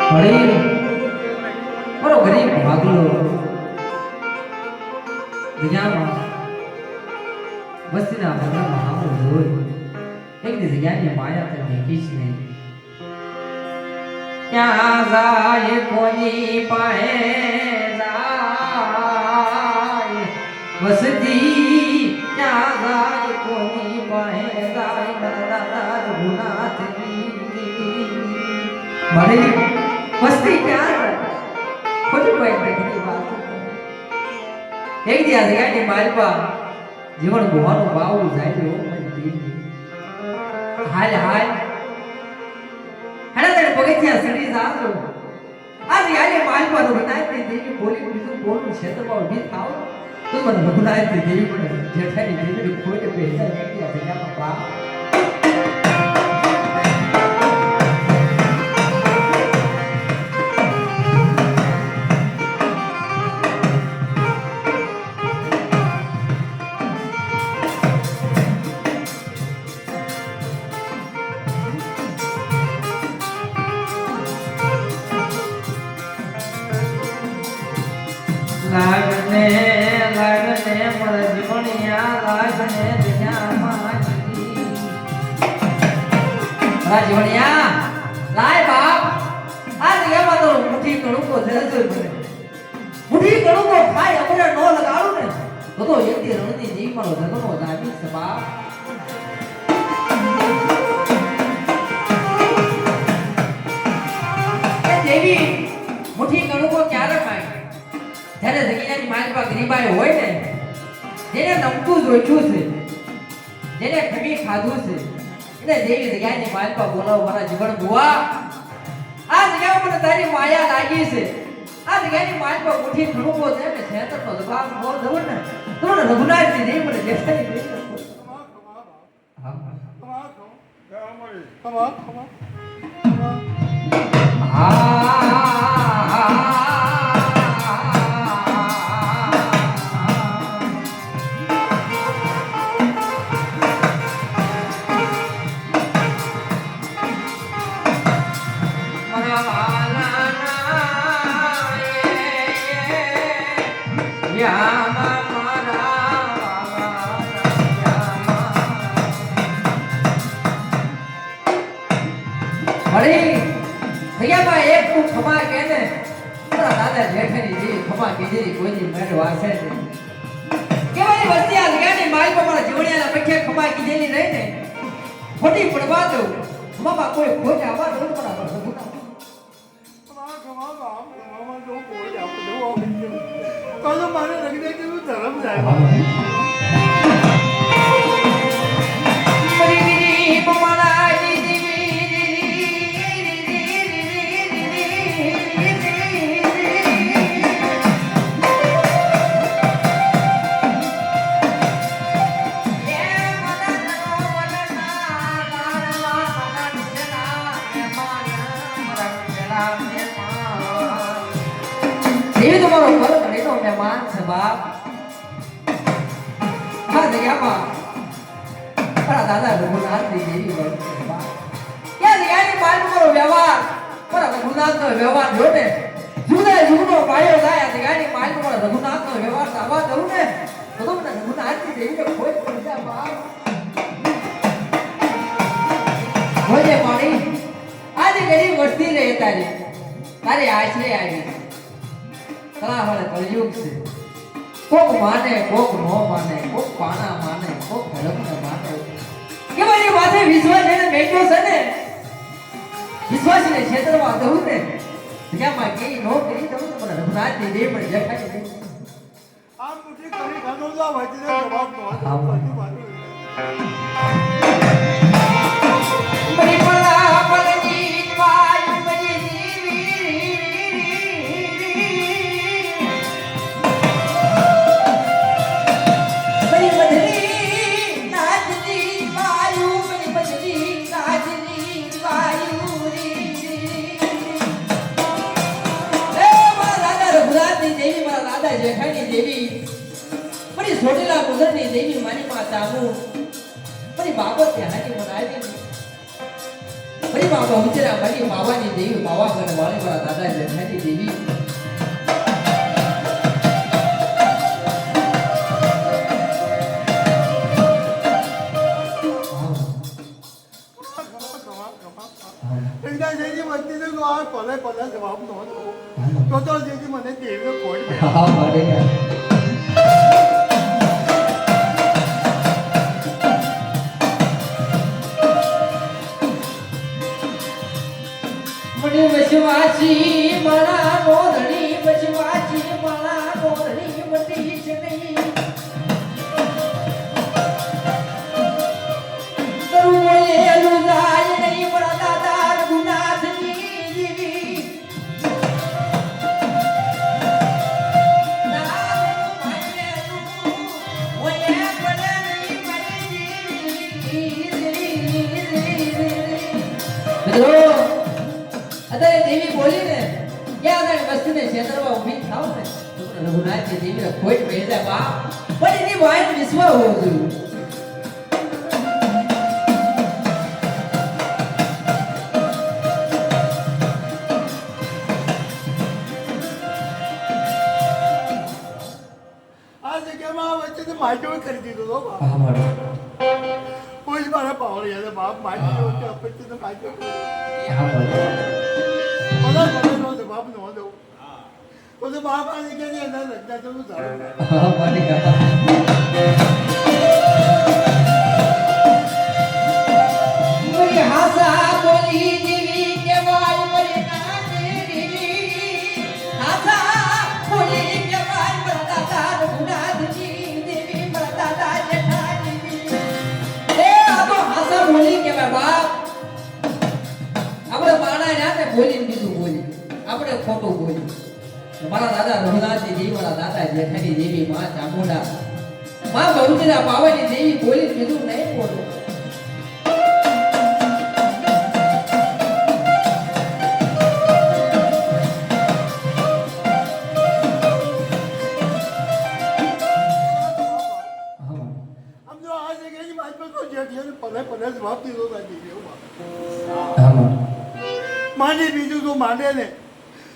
અરે મારો ગરીબ ભાગલો જગ્યામાં વસ્તીના ભગવાનમાં હામો જોઈ એક દી જગ્યાની માયા તે દેખીશ નહીં ક્યાં જાય કોની પાસે જાય વસતી ક્યાં જાય કોની પાસે જાય દાદા રઘુનાથની મારી વસ્તી ક્યાં જાય ખોટી કોઈ બેઠી વાત એક દી આ જગ્યાની માલપા જીવન ગોવાનું બાવું જાય હાલ હાલ હડા તને પગથિયા સડી જાજો આજ યાલે માલપા રઘુનાથની દેવી બોલી બીજું બોલું ક્ષેત્રમાં ઊભી થાવ તો મને રઘુનાથની દેવી મને જેઠાની દેવી ખોટે બેઠા ગયા જગ્યામાં બા લાગને મર જીવણિયા લાગને દુનિયામાં જીવણિયા લાય બાપ આ જગ્યામાં તો મુઠ્ઠી કણુકો ધરજો પડે મુઠ્ઠી કણુકો ખાય અમરે નો લગાડું ને તો એકદી રણની જીવનો ધગનો દાબી છે બાપ એ દેવી મુઠ્ઠી કણુકો ક્યારે ખાય જ્યારે જગ્યાની માલપા ગરીબાઈ હોય ને જેને નમતું જોઈતું છે જેને ખમી ખાધું છે એને દેવી જગ્યાની માલપા બોલાવો મારા જીવન બુઆ આ જગ્યા મને તારી માયા લાગી છે આ જગ્યાની માલપા મુઠ્ઠી ખણુકો છે ને છેતરનો જવાબ બોલ દઉં ને તો રઘુનાથની દેવી મને દેખાઈ ગઈ એક તું ખમા કે ને તારા દાદા જેઠાની દેવી ખમા કીધી કોઈની મેળ વાસે છે કેવાની વસ્તી આ જગ્યાની માલ પર મારા જીવણિયાના પૈકે ખમા કીધેલી રહી ને ખોટી પડવા દો મામા કોઈ ખોટ આવા દો બરાબર ખમા જો કોઈ આપણે તો મારે લગી જાય કે ધર્મ જાય ये तुम्हारा ऊपर करे तो मेहमान से बाप हाँ जगह पर दादा रघुनाथ की देवी बाप क्या जगह की माल करो व्यवहार पर रघुनाथ का व्यवहार जो ने जुदा जुगनो पायो जाए जगह की माल करो रघुनाथ का व्यवहार सावा करूँ ने तो तुमने रघुनाथ की देवी को खोज कर दिया बाप खोजे पानी आज गरीब वस्ती रहे तारे आश्रय आई कला वाले कलयुग से कोक माने कोक नो माने कोक पाना माने कोक धर्म न माने के वाली बातें विश्वास है ने बैठो से ने विश्वास ने क्षेत्र में आते हुए क्या मां के नो करी तो मन रघुनाथ जी देव पर जखा के आप मुझे करी खानो ला भाई दे जवाब तो बड़ी पला पलनी वायु बड़ी जेठानी देवी बड़ी छोटेला गुजरनी देवी मारी माता मु बड़ी बाबत ध्यान की मनाई दी बड़ी એની માં બહુચરા બની માવાની દેવી પાવાગઢ વાળી વાળા દાદા જેઠાની દેવી રવિદાસ જયજી વસ્તી તો આ પલે પલે જવાબ નો તો જયજી મને દેવીનો કોડ બે હા મારે મને વસવાસી મારા મોરણી વસવાસી મારા મોરણી વટી છે નહીં કરુણેલું જાય નહીં મારા દાદા રઘુનાથની દેવી અત્યારે દેવી બોલી ને ક્યાં આગળ વસ્તીને ક્ષેત્રમાં ઊભી થાવ ને રઘુનાથજી દેવીને ખોટ પડી જાય બાપ પણ એની વાય વિશ્વાસ હોવો જોઈએ આ જગ્યામાં વચ્ચે માઇટો કરી દીધો તો બાપ હા મારો કોઈ મારા પાવર યાદ બાપ માઇટો વચ્ચે અપેક્ષે તો માઇટો હા મારો બધા બધા નો જવાબ નો દો તો બાપ આ જગ્યાની અંદર રચના તો સારું હા મારી મરી હાસા બોલી દેવી કેવાય મરી નાની દેવી હાસા બોલી કેવાય મારા દાદા રઘુનાથજી દેવી મારા દાદા જેઠાજી એ આ તો હાસા બોલી કેવાય બાપ આપણે માણા ના ને બોલીને બીજું બોલી આપણે ખોટું બોલી મારા દાદા રઘુનાથજી દેવી મારા દાદા જેઠાની દેવી માં ચામુંડા માં બહુચરા પાવાની દેવી બોલી કીધું નહીં બોલું આમ જો આ જગ્યાની માઇટો તો જેઠિયાને પલે પલે જવાબ દીધો તા દેવી માંડે બીજું તો માંડે ને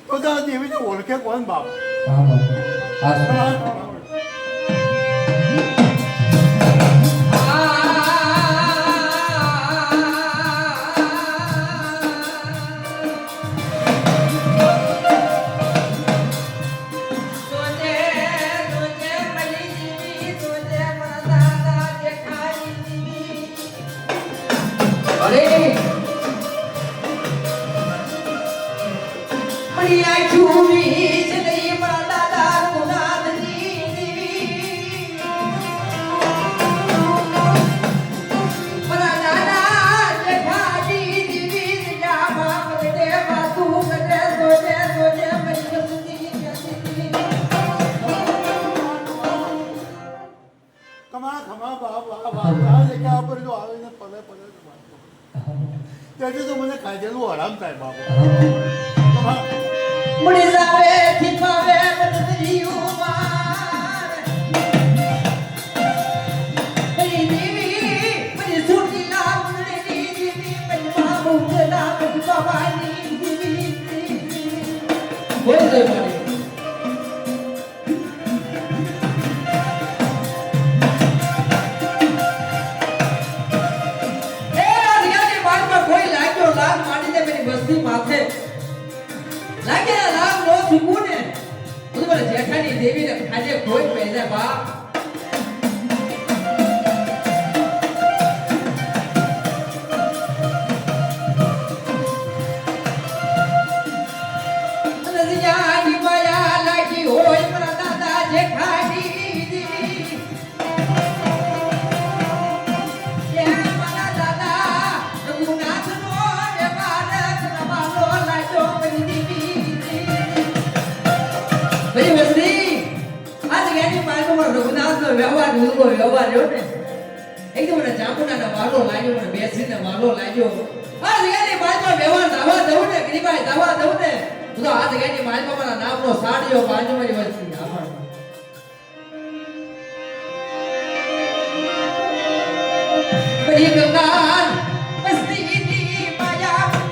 તો દેવીને ઓળખે કોણ બાપ ખમા ખમા બાપ આ જગ્યા પર જો આવે ને પલે પલે તેથી તો મને ખાધેલું આરામ થાય બાપ ખમા મુડી જાવે થીપાવે બદરીયું માર પરી દેવી પરી સુટીલા મુડી દેવી પરી બાબુ ગલા પરી બાવાની દેવી બોલ દે મને માથે લાગે રામ નો સુકૂને બધું જેઠાની દેવીને ખાજે કોઈ પહેલા બાપ નદિયાની માયા લાગી હોય મારા દાદા જેઠાની દેવી વ્યવહાર ઊંધો વ્યવહાર રહ્યો ને એકદમ મને ચામુંડાનો વાલો લાગ્યો મને બેસીને વાલો લાગ્યો આ જગ્યાની માલમાં વ્યવહાર દાવા દઉં ને ગરીબાઈ દાવા દઉં ને તો આ જગ્યાની માલમાં મારા નામનો સાડીઓ બાજુ મારી વસ્તી આભાર બધી ગંગા બસ્તીની માયા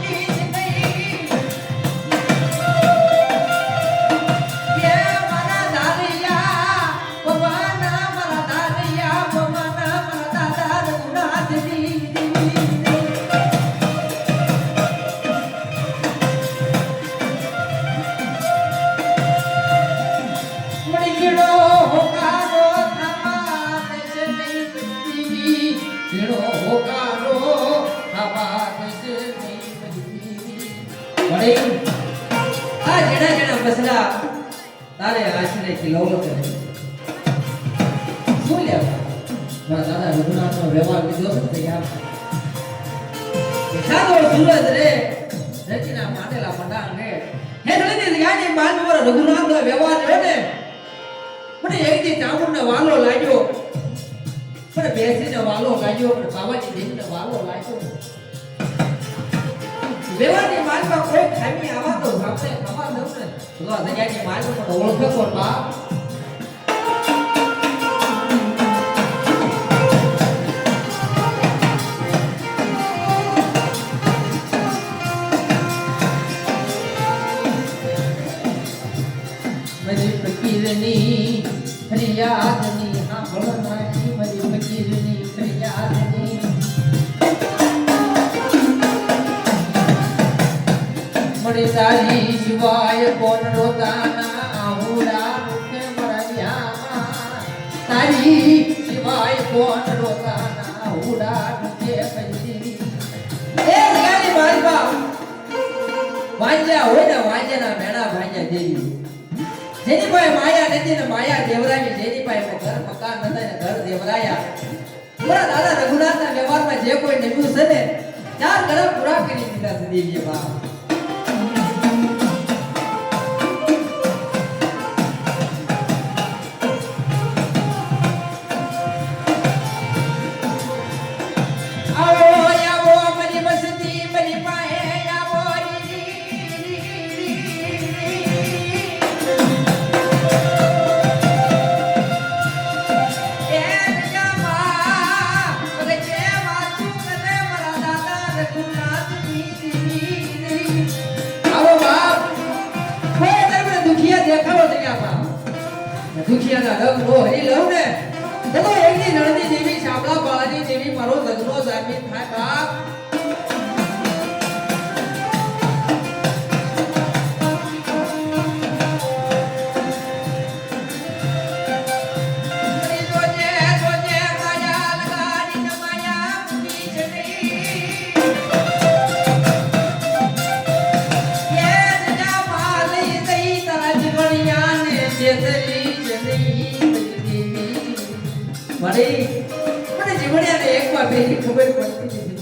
આ જેણા જેણા બસડા તારે આશરે ખીલવલો કરે શું લેવા મારા દાદા રઘુનાથનો વ્યવહાર લીધો છે તે આપ સાદો સૂરજ રે રચના માટેલા પડાણ રે હે ધણી યાની માનવર રઘુનાથનો વ્યવહાર રે ને મને એકથી ચામુંડનો વાલો લાગ્યો પણ બેસીને વાલો લાગ્યો પણ બાબાજી દેવીને વાલો લાગ્યો વ્યવહારની માર્ગમાં કોઈ ખામી આવા તો આપણે ખબર દઉં ને તો આ દયાની માર્ગમાં ઓળખો કોણ બાપ મારી ફકીરની ફરિયાદની સાંભળનારી મારી ફકીરની ફરિયાદની મને તારી સિવાય કોણ રોતાના આહુડા મુખે મરવ્યા તારી સિવાય કોણ રોતાના આહુડા મુખે પૈસી એ ગાડી મારી બાપ વાંજ્યા હોય ને વાંજ્યાના મેણા ભાંજ્યા દેવી જેની પાસે માયા નથી ને માયા દેવરાવી જેની પાસે ઘર મકાન નતા ને ઘર દેવરાયા પૂરા દાદા રઘુનાથના વ્યવહારમાં જે કોઈ નિભ્યું છે ને ચાર ગરમ પૂરા કરી દીધા છે દેવીએ બાપ દુખિયાના રંગ નો હરી લઉં ને તો એકની નળની દેવી શામળા બાળાની દેવી મારો લગ્નો જામીન થાય બાપ મને જીવણ્યાને એકવાર બેની ખબર પડતી નથી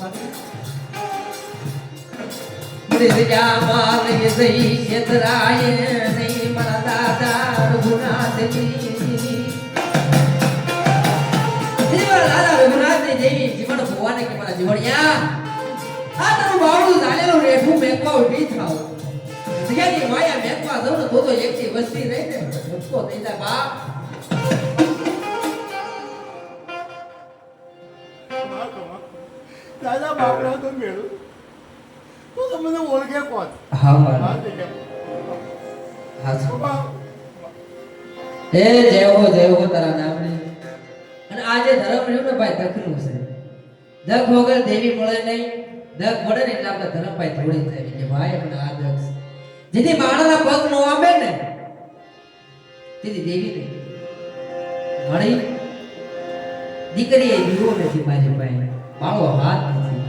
મને જગ્યામાં લઈ જઈ છેતરાય નહીં મારા દાદા રઘુનાથની દાદા રઘુનાથની દેવી જીવન ભગવાને કે મારા જીવણ્યા આ તારું બાવળું ચાલેલું રેઠું મેકવા ઉભી થાવ જગ્યાની માયા મેકવા દઉં ને તો એકથી વસ્તી રહી ને ધક્કો થઈ જાય બાપ દાદા બાપડા તો મેળું તો તમને ઓળખે કોણ હા મારા હા હે જય હો તારા નામની અને આજે ધર્મ રહ્યું ને ભાઈ દખનું છે દખ વગર દેવી મળે નહીં દખ મળે ને એટલે આપણે ધર્મ ભાઈ થોડી થાય કે ભાઈ મને આ દખ જેથી માણસના પગ નો આંબે ને તેથી દેવી નહીં મળી દીકરીએ જીવો નથી મારી ભાઈ બાળો હાથ નથી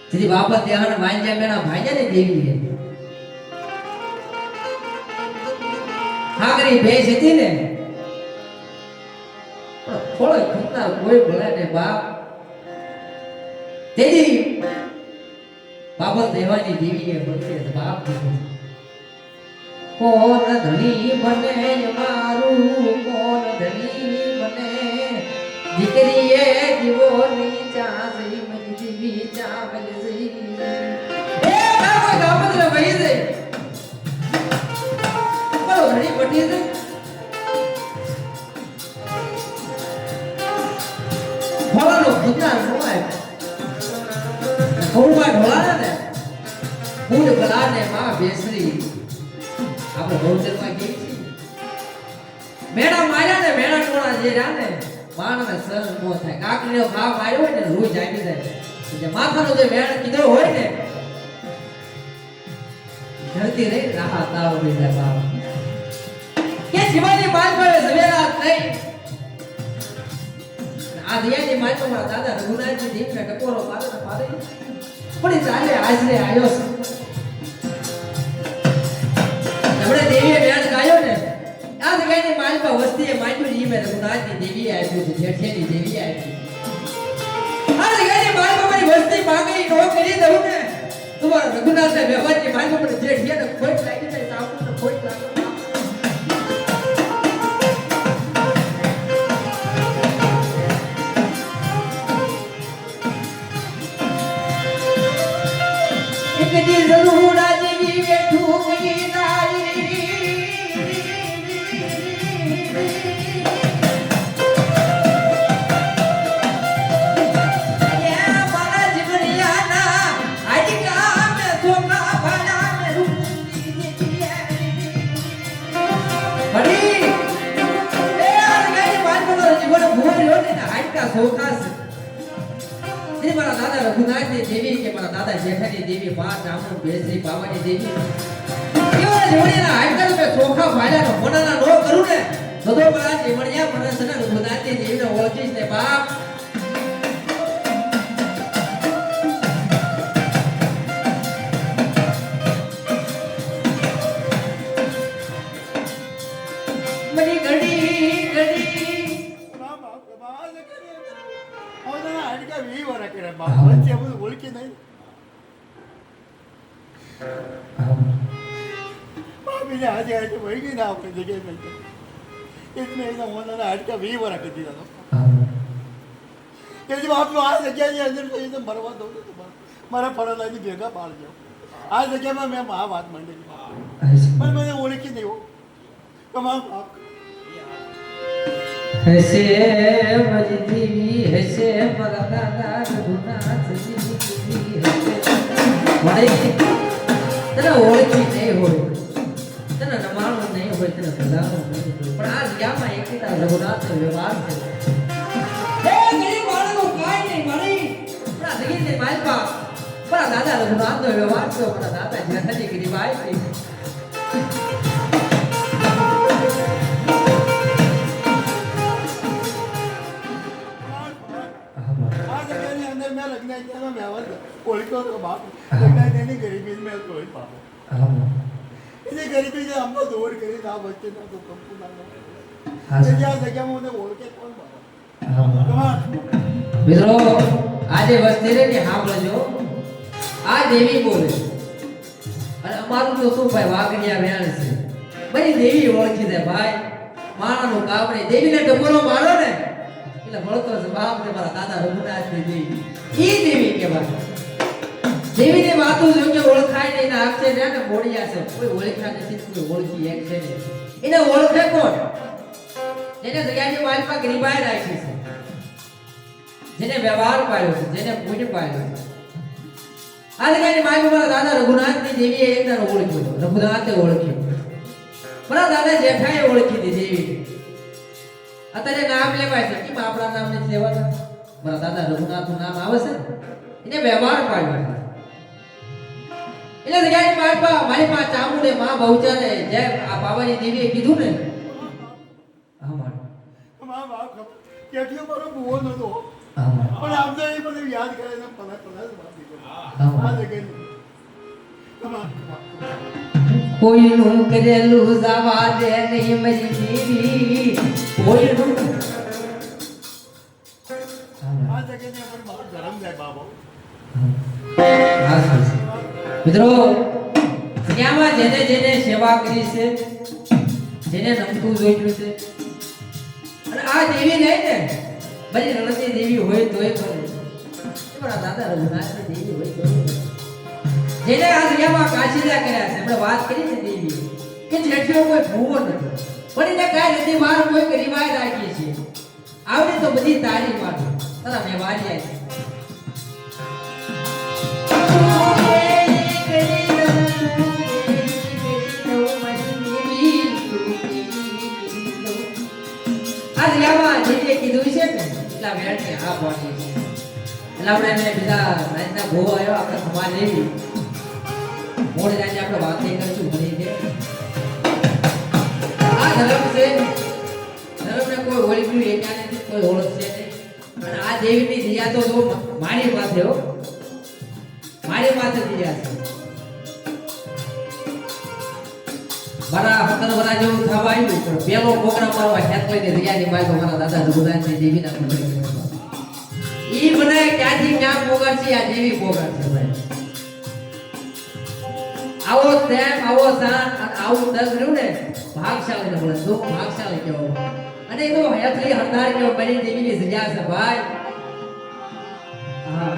જેથી બાપા ત્યાં વાંજ્યા મેણા ભાંજ્યા ને દેવી હાગરી ભેંસ હતી ને થોડો ખૂંદનાર કોઈ ભલે ને બાપ તેથી બાબત દેવાની દેવીએ બોલતી બાપ કોણ ધણી બને મારું કોણ ધણી બને દીકરીએ જીવો ની ચાસી મજી દીવી ચાવલસી એ બાબા ગામડે વહી દે બહુ ઘણી પટી દે ફળનો ખુદા નોય કોળવા ઢોળા ને ફૂડ ગલા ને માં બેસરી આપણે ભોજનમાં ગઈ છે મેણા માર્યા ને મેણા ટોળા જે રહ્યા ને માણસને સર નો થાય કાકડીનો ઘા માર્યો હોય ને રૂજ આવી જાય જે માથાનો જે મેળ કીધો હોય ને ધરતી રહી રાહત આવ બીજા બાપ કે જીવાની માલ પર સવેરા નહીં આ દિયાની માલ પર મારા દાદા રઘુનાથજી દીપને ટકોરો પાડે પણ ચાલે આશરે આવ્યો છે જેવા વસ્તીએ માંડ્યું ઈ મેં રઘુનાથની દેવી આપ્યું છે જેઠિયાની દેવી આપી આ જગ્યાએ મારી બાબાની વસ્તી માંગણી નો કરી દઉં ને તમારા રઘુનાથને વ્યવહારની મારી બાબાને જેઠિયાને ખોટ લાગી જાય સાપુને ખોટ લાગે કદી જરૂરા જેવી બેઠું ગઈ નારી એ મારા જીવનિયાના આડિકા મે સોના ભાડા મે રૂપી બડી એ આ ગઈ માનવાનો જીવન ભૂલ્યો ને આડિકા સોકાસ મારા દાદા રઘુનાથની દેવી કે મારા દાદા જેઠાની દેવી મા બ્રાહ્મણ બેસરી બાવાની દેવી કેવા જોડીના હાડકર મે ચોખા ભાડ્યા મોનાના નો કરું ને તો મારા જીવણિયા મને સને રઘુનાથની દેવીને ઓળખીશ ને બાપ મની ઘડી ઘડી હાડકા 20 વર્ષ કર્યા બાપ વચ્ચે બધું ઓળખી નહીં બાપીને આજે આજે વહી ગઈ ના આપણે જગ્યાએ નહીં એટલે એના મોનાના હાડકા 20 વર્ષ કરી દીધા કે બાપનો આ જગ્યાની અંદર તો મરવા દઉં તો મારા ફળલાની ભેગા પાડજો આ જગ્યામાં મેં આ વાત માંડી પણ મને ઓળખી નહીં હો તમામ બાપ હસે મરી દેવી હસે મારા દાદા રઘુનાથની દેવી હસે મારી તને ઓળખી નહીં હોય તને નમાણું નહીં હોય તને ભલાણું નહીં હોય પણ આ જગ્યામાં એકતા રઘુનાથનો વ્યવહાર છે હે ગરીબ માણસનો કાંઈ નહીં મારી પણ આ જગ્યાએ માલપા પણ આ દાદા રઘુનાથનો વ્યવહાર છે પણ આ દાદા જેઠાની ગરીબાઈ છે ઓળખ્યો તો બાપ એની ગરીબી મેં કોઈ બાપ એની ગરીબી જે અમને દોર કરી આ વચ્ચે ના તો કંપુ ના જ્યાં જગ્યામાં મને ઓળખે કોણ બાપ મિત્રો આજે વસ્તી રે ને સાંભળજો આ દેવી બોલે અને અમારું તો શું ભાઈ વાઘડિયા વેણ છે બધી દેવી ઓળખી દે ભાઈ માણાનું કામ નહીં દેવીને ડબોરો મારો ને એટલે મળતો છે બાપ ને મારા દાદા રઘુનાથની દેવી ઈ દેવી કહેવાય દેવીની વાતો જોકે ઓળખાય નહીં એના આંખ છે ને બોડિયા છે કોઈ ઓળખ્યા નથી કોઈ ઓળખી એક છે નહીં એને ઓળખે કોણ જેને જગ્યાની માલમાં ગરીબાઈ રાખી છે જેને વ્યવહાર પાડ્યો છે જેને પુણ્ય પાડ્યો છે આ જગ્યાની માલમાં મારા દાદા રઘુનાથની દેવીએ એકદાર ઓળખ્યો રઘુનાથે ઓળખ્યો મારા દાદા જેઠાએ ઓળખી હતી દેવી અત્યારે નામ લેવાય છે કેમ આપણા નામને લેવાતા મારા દાદા રઘુનાથનું નામ આવે છે એને વ્યવહાર પાડ્યો છે એટલે જગ્યાની મારી પાસે ચામુંડે માં બહુચારે જે આ બાબાની દેવીએ કીધું ને હા બાપ કેટલો મારો બુઓ નતો પણ આમ તો એ બધું યાદ કરે ને પલા પલા વાત કોઈનું કરેલું જવા દે નહીં મારી દેવી કોઈનું આ જગ્યાની આપણે બહુ ગરમ જાય બાબો મિત્રો દુનિયામાં જેને જેને સેવા કરી છે જેને નમતું જોઈતું છે અને આ દેવી નહીં ને બધી રણતી દેવી હોય તોય પણ મારા દાદા રઘુનાથની દેવી હોય તોય જેને આ દુનિયામાં કાશીદા કર્યા છે આપણે વાત કરી છે દેવી કે જેઠીઓ કોઈ ભૂવો નથી પણ એને કાંઈ નથી બહાર કોઈ ગરીબાઈ રાખી છે આવડી તો બધી તારી માટે તારા મેવારિયા છે કીધું છે ને એટલા વેટ આ પાણી છે એટલે આપણે એને બીજા રાજના ભો આવ્યો આપણે ખમા લેવી મોડે આજે આપણે વાત કરીશું ભણી છે આ ધર્મ છે ધર્મને કોઈ ઓળખ્યું એકા નથી કોઈ ઓળખશે નહીં અને આ દેવીની દિયા તો જો મારી પાસે હો મારી પાસે દિયા છે મારા હકનવરા જેવું થવા આવ્યું પણ પેલો પ્રોગ્રામ મારો હેત લઈને જગ્યાની બાજુ મારા દાદા રઘુનાથની દેવીના મંદિરે ગયો. ઈ મને ક્યાંથી ક્યાં પોગાડશે આ દેવી પોગાડશે ભાઈ. આવો પ્રેમ આવો સાથ અને આવું દસ રહ્યું ને ભાગશાળી ને બોલે તો ભાગશાળી કેવો અને એનો હેતલી હરદાર કેવો બની દેવીની જગ્યા છે ભાઈ. હા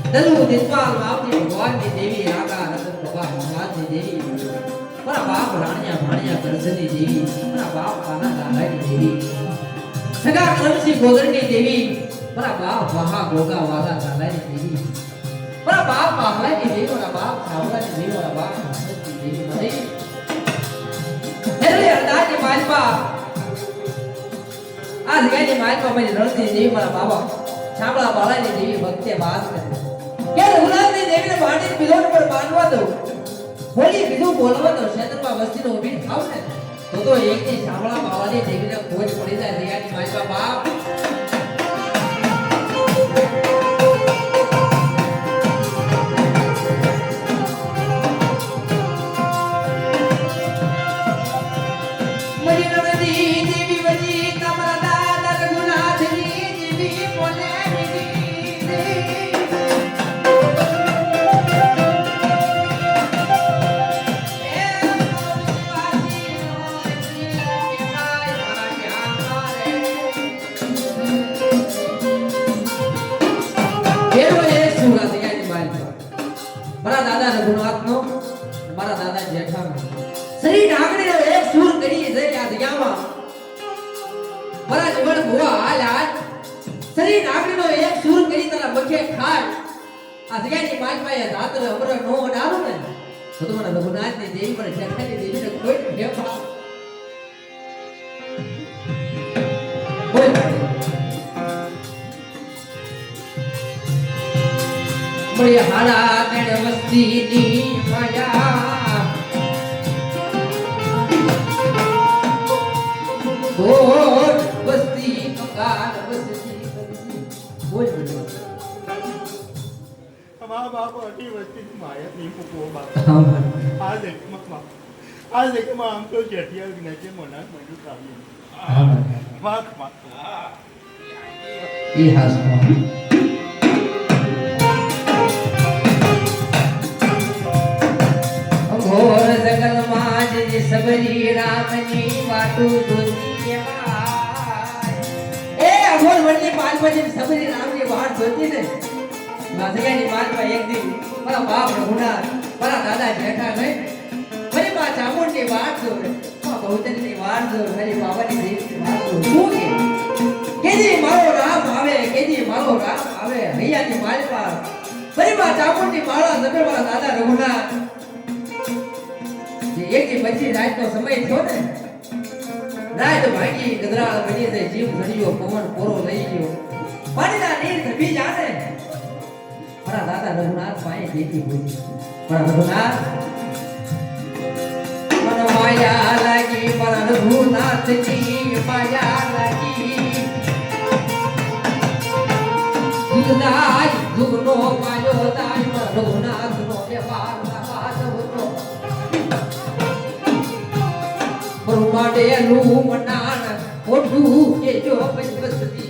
Lalu ditwal maaf di bawah di dewi raga atau bawah maaf di dewi. Para bapak berani kerja di dewi. Para bapak karena gagal di dewi. Sekarang kerja si gogan di dewi. Para bapak baha goga wala gagal di dewi. Para bapak baha di dewi. Para bapak sahaja di dewi. Para bapak di dewi. Mari. Lalu yang tadi bapak. आज गए नी mic पर मेरी रंग दी देवी मारा बाबा छापड़ा बाला नी देवी भक्ति बात कर क्या रघुनाथ नी देवी ने बाटी पिलोट पर बांधवा दो बोली बिदु बोलवा दो क्षेत्र में वस्ती नो भी खाओ ने तो एक नी छापड़ा बाला नी देवी ने खोज पड़ी जाए दिया नी माइक पर बाप शरीर आगने ने एक सूर करी है या दियावा बड़ा जीवन हुआ हाल आज शरीर आगने ने एक सूर करी तरह बखे खाए आ दियानी माज में या दातर हमरो नो डालो ने तो तुम्हारा रघुनाथ ने देवी पर जखा ने देवी ने कोई भेपा कोई बड़ी हाड़ा ने मस्ती नी माया बोल बस्ती मकान बस्ती बोल हमारा बाप अटी बस्ती की माया नहीं पुको बाप हां आज देख मां हम तो जटिया विनाचे मना मजू कावी हां मां ये हासमा घोर जगल माज सबरी रामनी वाटू अघोर वरनी पाल बजे सबरी राम की वाट होती ने माधरिया की बात में एक दिन बड़ा बाप रघुनाथ बड़ा दादा जेठा ने मेरी मां चामुंड की बात जो मां बहुतन की बात जो मेरी बाबा की देवी की बात जो सुने केदी मारो राम आवे भैया की माल पर मेरी मां चामुंड की माला जमे वाला दादा रघुनाथ ये एक ही बच्ची रात को समय थो ने रात भागी गदरा बनी से जीव धरियो पवन पोरो लई गयो पानीना नीर थबी जाने बड़ा दादा रघुनाथ पाए देती हुई बड़ा रघुनाथ मन माया लगी बड़ा रघुनाथ की माया लगी दुगदाई दुगनो मायो दाई रघुनाथ नो व्यवहार ना बात हो परमाडे लू मनान ओडू के जो बसती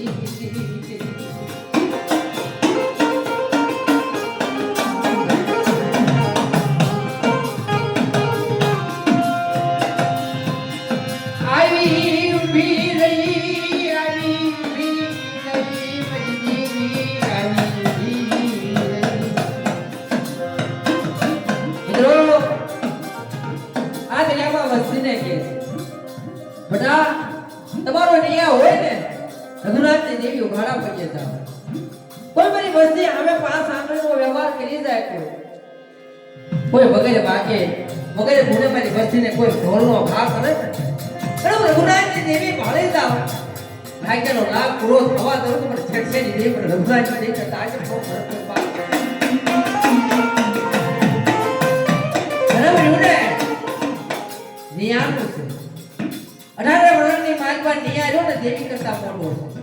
બટા તમારો નિયા હોય ને રઘુનાથની દેવી ઉઘાડા પડીએ હતા કોઈ મારી વસ્તી હવે પાંચ આંગળીનો વ્યવહાર કરી જાય કોઈ વગેરે બાકે વગેરે ભૂલે મારી વસ્તીને કોઈ ઢોલનો ઘા કરે પણ રઘુનાથની દેવી ભાળી જાવ ભાગ્યનો લાભ પૂરો થવા દઉં તો મને છેડછેડી દેવી પણ રઘુનાથની દેવી કરતા આજે બહુ ફરક નિયાનું છે 18 વર્ષની માલપા નિયા રહ્યો ને દેવી કરતા મોટો છે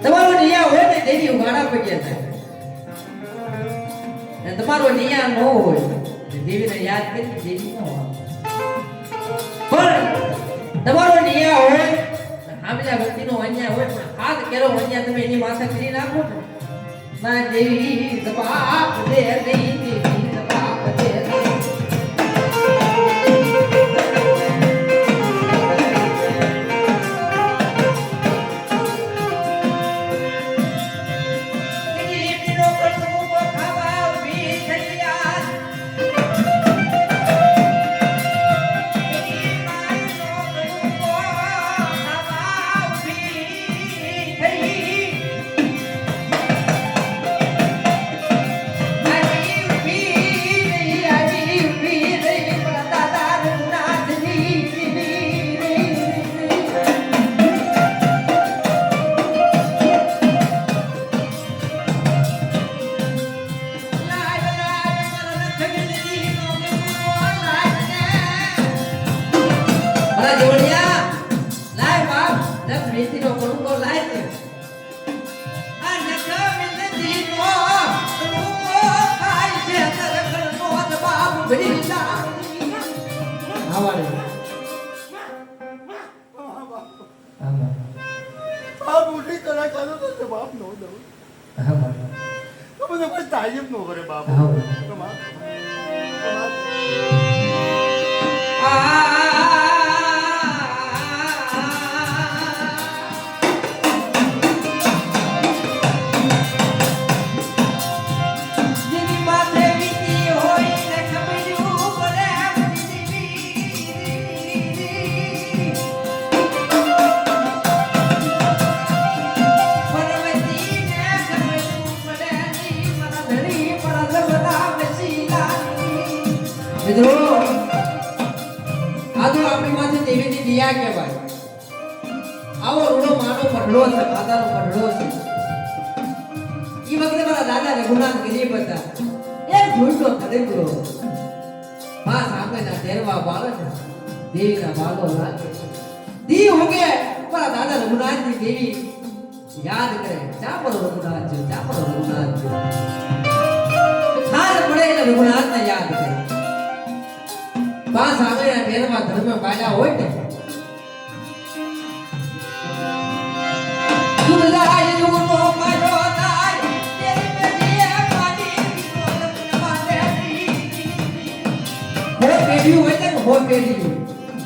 તમારો નિયા હોય ને દેવી ઉઘાડા પગ્યા થાય અને તમારો નિયા ન હોય દેવીને યાદ કરી દેવી ન હોય પણ તમારો નિયા હોય આમલા વ્યક્તિનો અન્યાય હોય પણ હાથ કેરો અન્યાય તમે એની માથે કરી નાખો ને ના દેવી સપાપ દે નહીં દેવી સપાપ દે બાપ નો દઉં તો બધું કોઈ તાલીમ નો કરે બાપ મિત્રો આ તો આપણી માથે દેવીની દિયા કહેવાય આવો રૂડો માનો મઢડો છે માતાનો મઢડો છે ઈ વખતે મારા દાદા રઘુનાથ ગરીબ હતા એક ઝૂંટો ખરીદલો પાસ આગળના તેરવા બાળક દેવીના બાળો લાગે દી હોગે મારા દાદા રઘુનાથની દેવી યાદ કરે ચાપડો રઘુનાથ હાર પડે એટલે રઘુનાથને યાદ કરે પાસ આગળના તેરવા ધર્મ પાડ્યા હોય ને સુરદાય યુગનો પાડો દાય તેરી મેજી પાડી હો પેઢી હોય ને હો પેઢી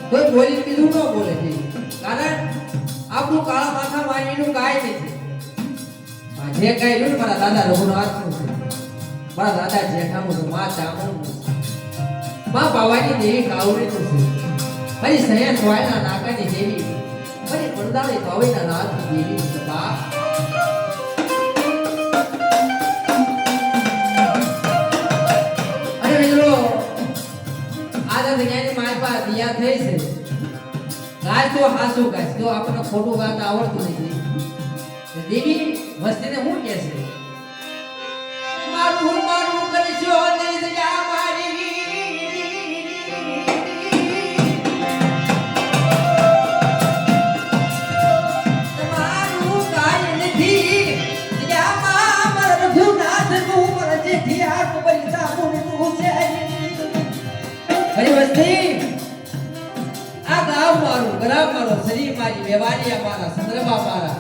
કોઈ બોલી કીધું ન બોલે છે કારણ આપણું કાળા માથા માનીનું કાંઈ નથી જે કાંઈ રહ્યું મારા દાદા રઘુનાથનું છે મારા દાદા જેઠાનું છે મા ચામડનું માં બાવાની દેવી કાવડીનું છે મારી સયા સોયના નાકાની દેવી મારી પડદાળી ભાવીના નાથની દેવી છે બા અરે મિત્રો આદા જ્ઞાની મારી પાસે દિયા થઈ છે ગાય તો હાસુ ગાય તો આપણને ખોટું ગાતા આવડતું નથી દેવી વસ્તીને શું કહે છે મારું મારું કરશો નહીં દયા મારી તમારું કાય નથી દયા માં મારા રઘુનાથ નું મારા જેઠી આ પૈસા મુનું છે હરી વસ્તી આ ગામ મારું ગરામ મારો શરીર મારી વેવાડિયા મારા સંદર્ભા મારા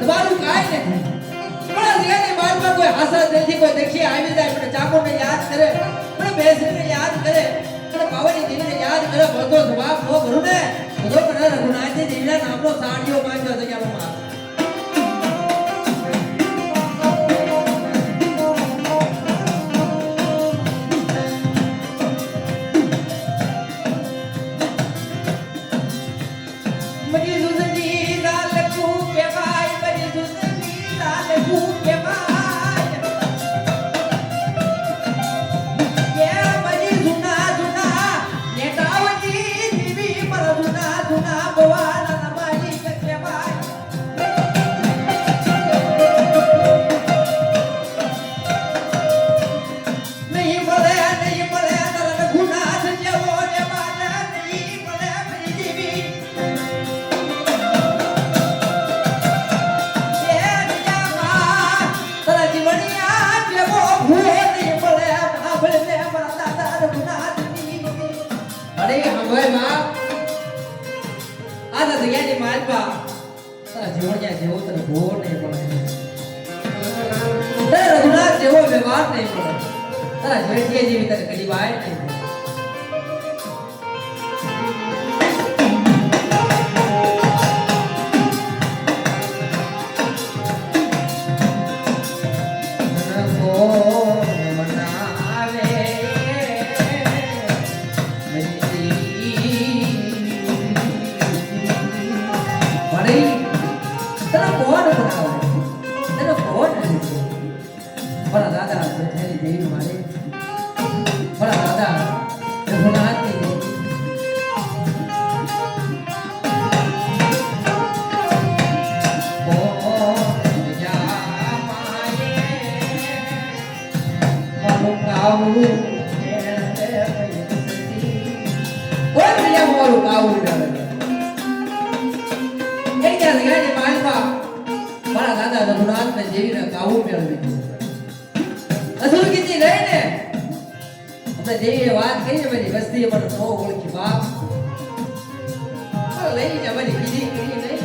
તમારું કાય નથી પણ જેને બારમાં કોઈ હાસા દિલથી કોઈ દેખી આવી જાય પણ ચાકોને યાદ કરે પણ બેસરીને યાદ કરે પણ પાવાની દેવીને યાદ કરે બધો જવાબ નો ભરું ને બધો કરે રઘુનાથજી દેવીના નામનો સાડીઓ માંગ્યો જગ્યામાં મજી સુધની લાલ હું કેવાય કે બજી જૂના જૂના નેતાઓની જીવી પર જૂના જૂના ભવાના મારી કહેવાય નહીં મળે તરત ગુના જેવો ને બાના નહીં મળે મારી જીવી અરે હવે બાપ આ તો જગ્યાની માલપા તારા જીવણ્યા જેવો તને ભોર નહીં પડે તારા રઘુનાથ જેવો વ્યવહાર નહીં પડે તારા જેઠિયા જેવી તને કદી વાય નહીં પડે વાત કરી ને બધી વસ્તી મને નો ઓળખી બાપ લઈ જા બધી બીજી કરી નહીં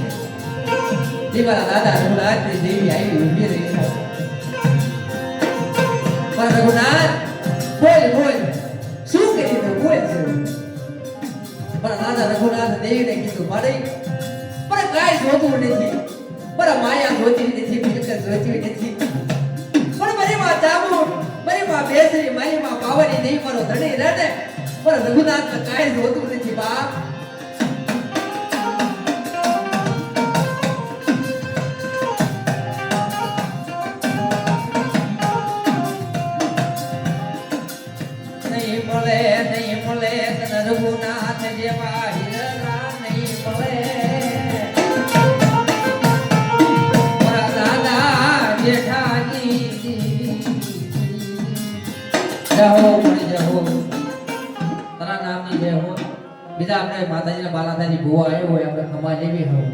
દીવાના દાદા રઘુનાથ ની દેવી આવી ઊભી રહી પણ રઘુનાથ બોલ શું કરી તો બોલ છે પણ દાદા રઘુનાથ દેવીને કીધું મારે પણ કાંઈ જોતું નથી પણ માયા જોતી નથી મિલકત જોતી નથી પણ મારી માં જાબુ મારી માં બેસરી મારી માં પાવાની નહીં મારો ધણી રહે પણ રઘુનાથ ને કાંઈ જોતું નથી બાપ નહીં મળે તને રઘુનાથ જેવા હીરા નહીં મળે મારા દાદા જેઠાજી જહો મણી જહો તારા નામની જય હો બીજા આપણે માતાજીના બાલાધારી ભુવા આવ્યો હોય આપણે ખમા લેવી હોય